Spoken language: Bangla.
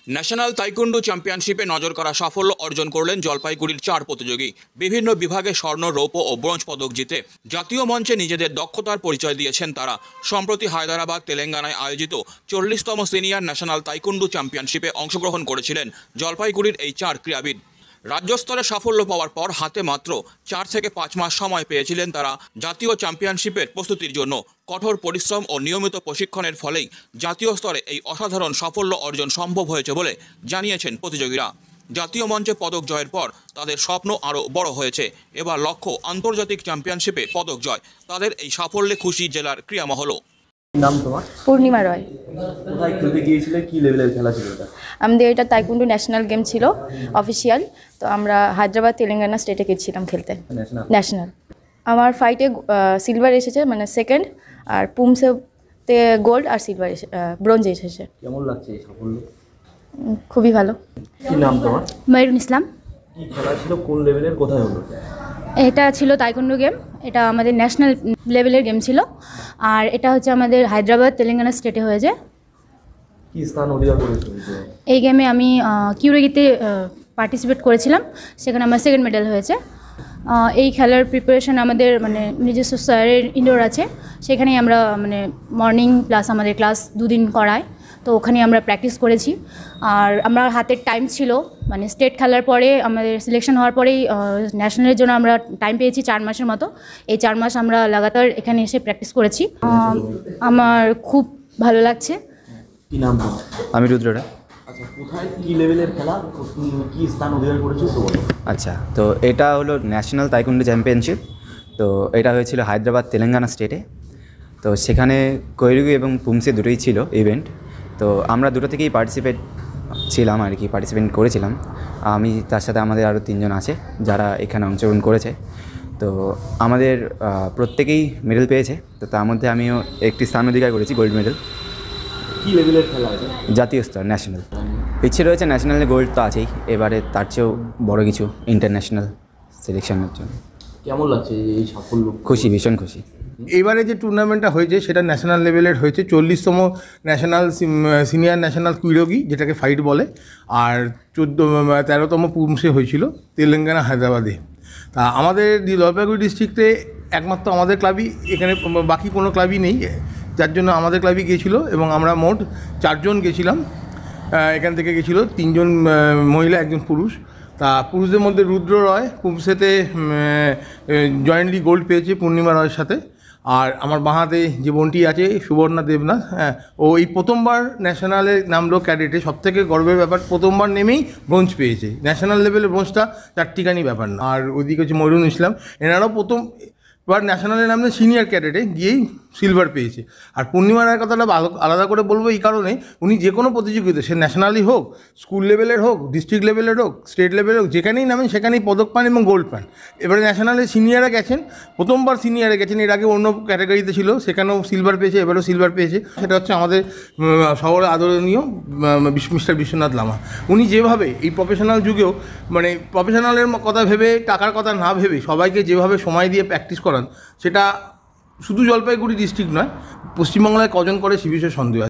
ন্যাশনাল তাইকোন্ডো চ্যাম্পিয়নশিপে নজর করা সাফল্য অর্জন করলেন জলপাইগুড়ির 4 প্রতিযোগী। বিভিন্ন বিভাগে স্বর্ণ, রৌপ্য ও ব্রোঞ্জ পদক জিতে জাতীয় মঞ্চে নিজেদের দক্ষতার পরিচয় দিয়েছেন তারা। সম্প্রতি হায়দ্রাবাদ, তেলেঙ্গানায় আয়োজিত 40তম সিনিয়র ন্যাশনাল তাইকোন্ডো চ্যাম্পিয়নশিপে অংশগ্রহণ করেছিলেন জলপাইগুড়ির এই 4 ক্রীড়াবিদ। রাজ্য স্তরে সাফল্য পাওয়ার পর হাতে মাত্র 4 থেকে 5 মাস সময় পেয়েছিলেন তারা জাতীয় চ্যাম্পিয়নশিপের প্রস্তুতির জন্য। কঠোর পরিশ্রম ও নিয়মিত প্রশিক্ষণের ফলেই জাতীয় স্তরে এই অসাধারণ সাফল্য অর্জন সম্ভব হয়েছে বলে জানিয়েছেন প্রতিযোগীরা। জাতীয় মঞ্চে পদক জয়ের পর তাদের স্বপ্ন আরও বড় হয়েছে। এবার লক্ষ্য আন্তর্জাতিক চ্যাম্পিয়নশিপে পদক জয়। তাদের এই সাফল্যে খুশি জেলার ক্রীড়ামহলও। নাম তোমার? পূর্ণিমা রয়। কোথায় খেলতে গিয়েছিলে, কি লেভেলের খেলা ছিল এটা? আমাদের এটা তাইকোন্ডো ন্যাশনাল গেম ছিল, অফিসিয়াল। তো আমরা হায়দ্রাবাদ, তেলেঙ্গানা স্টেটে গেছিলাম খেলতে, ন্যাশনাল। আমার ফাইটে সিলভার এসেছে, মানে সেকেন্ড, আর পুমসেতে গোল্ড আর সিলভার ব্রোঞ্জ এসেছে। কেমন লাগছে এই সাফল্য? খুবই ভালো। কি নাম তোমার? ময়ূরুন ইসলাম। কি খেলা ছিল, কোন লেভেলের, কোথায় হলো? এটা ছিল তাইকোন্ডো গেম, এটা আমাদের ন্যাশনাল লেভেলের গেম ছিল। আর এটা হচ্ছে আমাদের হায়দ্রাবাদ, তেলেঙ্গানা স্টেটে হয়েছে। কি স্থান অধিকার করেছো? এই গেমে আমি কিউরেগিতে পার্টিসিপেট করেছিলাম, সেখানে আমার সেকেন্ড মেডেল হয়েছে। এই খেলার প্রিপারেশন আমাদের মানে নিজস্ব স্যারের ইনডোর আছে, সেখানেই আমরা মানে মর্নিং প্লাস আমাদের ক্লাস 2 দিন করায়, তো ওখানে আমরা প্র্যাকটিস করেছি। আর আমার হাতের টাইম ছিল, মানে স্টেট খেলার পরে আমাদের সিলেকশন হওয়ার পরেই ন্যাশনালের জন্য আমরা টাইম পেয়েছি 4 মাসের মতো। এই 4 মাস আমরা লাগাতার এখানে এসে প্র্যাকটিস করেছি। আমার খুব ভালো লাগছে। কি নাম তোমার? আমি রুদ্ররা। আচ্ছা, কোথায় কি লেভেলের খেলা, কি স্থান অধিকার করেছো তো বলো। আচ্ছা, তো এটা হলো ন্যাশনাল তাইকোন্ডো চ্যাম্পিয়নশিপ। তো এটা হয়েছিল হায়দ্রাবাদ, তেলেঙ্গানা স্টেটে। তো সেখানে কৈরুগি এবং পুমসে দুটোই ছিল ইভেন্ট। তো আমরা দুটো থেকেই পার্টিসিপেট করেছিলাম। আমি, তার সাথে আমাদের আরও 3 জন আছে যারা এখানে অংশগ্রহণ করেছে। তো আমাদের প্রত্যেকেই মেডেল পেয়েছে। তো তার মধ্যে আমিও একটি স্থান অধিকার করেছি, গোল্ড মেডেল। কি লেভেলের খেলা আছে? জাতীয় স্তর, ন্যাশনাল। ইচ্ছে রয়েছে ন্যাশনালে, গোল্ড তো আছেই, এবারে তার চেয়েও বড় কিছু ইন্টারন্যাশনাল সিলেকশনের জন্য। কেমন লাগছে এই সাফল্য? খুশি, ভীষণ খুশি। এবারে যে টুর্নামেন্টটা হয়েছে সেটা ন্যাশনাল লেভেলের হয়েছে, 40তম ন্যাশনাল সিনিয়র ন্যাশনাল কুইরোগি, যেটাকে ফাইট বলে। আর 13তম পুমসে হয়েছিল তেলেঙ্গানা, হায়দ্রাবাদে। তা আমাদের জলপাইগুড়ি ডিস্ট্রিক্টে একমাত্র আমাদের ক্লাবই এখানে, বাকি কোনো ক্লাবই নেই, যার জন্য আমাদের ক্লাবই গিয়েছিল। এবং আমরা মোট 4 জন গেছিলাম। এখান থেকে গেছিল 3 জন মহিলা, 1 জন পুরুষ। তা পুরুষদের মধ্যে রুদ্র রয় পুমসেতে জয়েন্টলি গোল্ড পেয়েছে পূর্ণিমা রয়ের সাথে। আর আমার বাঁহাতে যে বোনটি আছে, সুবর্ণা দেবনাথ, ও এই প্রথমবার ন্যাশনালে নামলো ক্যাডেটে। সবথেকে গর্বের ব্যাপার, প্রথমবার নেমেই ব্রোঞ্জ পেয়েছে। ন্যাশনাল লেভেলের ব্রোঞ্জটা চারটিখানি ব্যাপার না। আর ওইদিকে হচ্ছে ময়ূরুন ইসলাম, এনারাও প্রথমবার ন্যাশনালে নামলে সিনিয়র ক্যাডেটে গিয়েই সিলভার পেয়েছে। আর পূর্ণিমা রায়ের কথাটা আলাদা করে বলবো এই কারণে, উনি যে কোনো প্রতিযোগিতা, সে ন্যাশনালই হোক, স্কুল লেভেলের হোক, ডিস্ট্রিক্ট লেভেলের হোক, স্টেট লেভেলের হোক, যেখানেই নামেন সেখানেই পদক পান এবং গোল্ড পান। এবারে ন্যাশনালে সিনিয়ররা গেছেন, প্রথমবার সিনিয়রে গেছেন, এর আগে অন্য ক্যাটাগরিতে ছিল, সেখানেও সিলভার পেয়েছে, এবারেও সিলভার পেয়েছে। সেটা হচ্ছে আমাদের শহরে আদরণীয় মিস্টার বিশ্বনাথ লামা। উনি যেভাবে এই প্রফেশনাল যুগেও, মানে প্রফেশনালের কথা ভেবে, টাকার কথা না ভেবে সবাইকে যেভাবে সময় দিয়ে প্র্যাকটিস করান, সেটা শুধু জলপাইগুড়ি ডিস্ট্রিক্ট নয়, পশ্চিমবাংলায় কজন করে সে বিষয়ে সন্দেহ আছে।